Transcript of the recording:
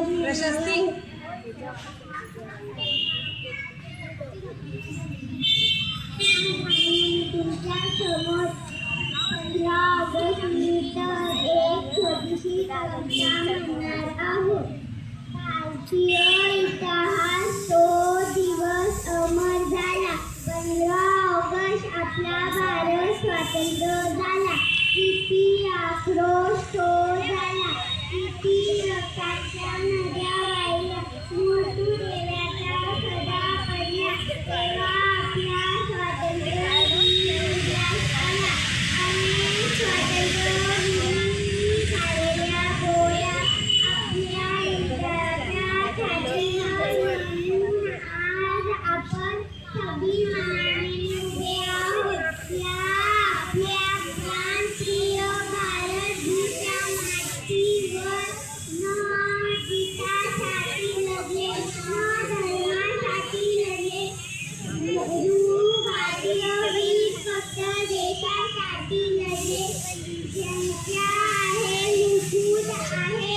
प्रशस्ती तुमच्या समोर 15 ऑगस्ट निमित्त एक छोटीशी कविता म्हणणार आहोत. भारतीय इतिहास तो दिवस अमर झाला. 15 ऑगस्ट आपला भारत स्वतंत्र झाला. किती आक्रोश तो झाला, किती रक्ताच्या नद्या वाहिल्या, मृत्यूदेवाच्या सदा पडल्या, तेव्हा आपल्या स्वातंत्र्यवीर उदयास आला. अनेक स्वातंत्र्यवीरांनी झालेल्या गोळ्या आपल्या हृदयाच्या छातीवर मारून आज आपण स्वाभिमानाने उभे आहोत. या आपल्या प्राणप्रिय भारत भूमीच्या मातीवर न पिकासाठी लढले, न धर्मासाठी लढले, भारतीय वीर फक्त देशासाठी लढले. ज्यांच्या आहे मुकुट आहे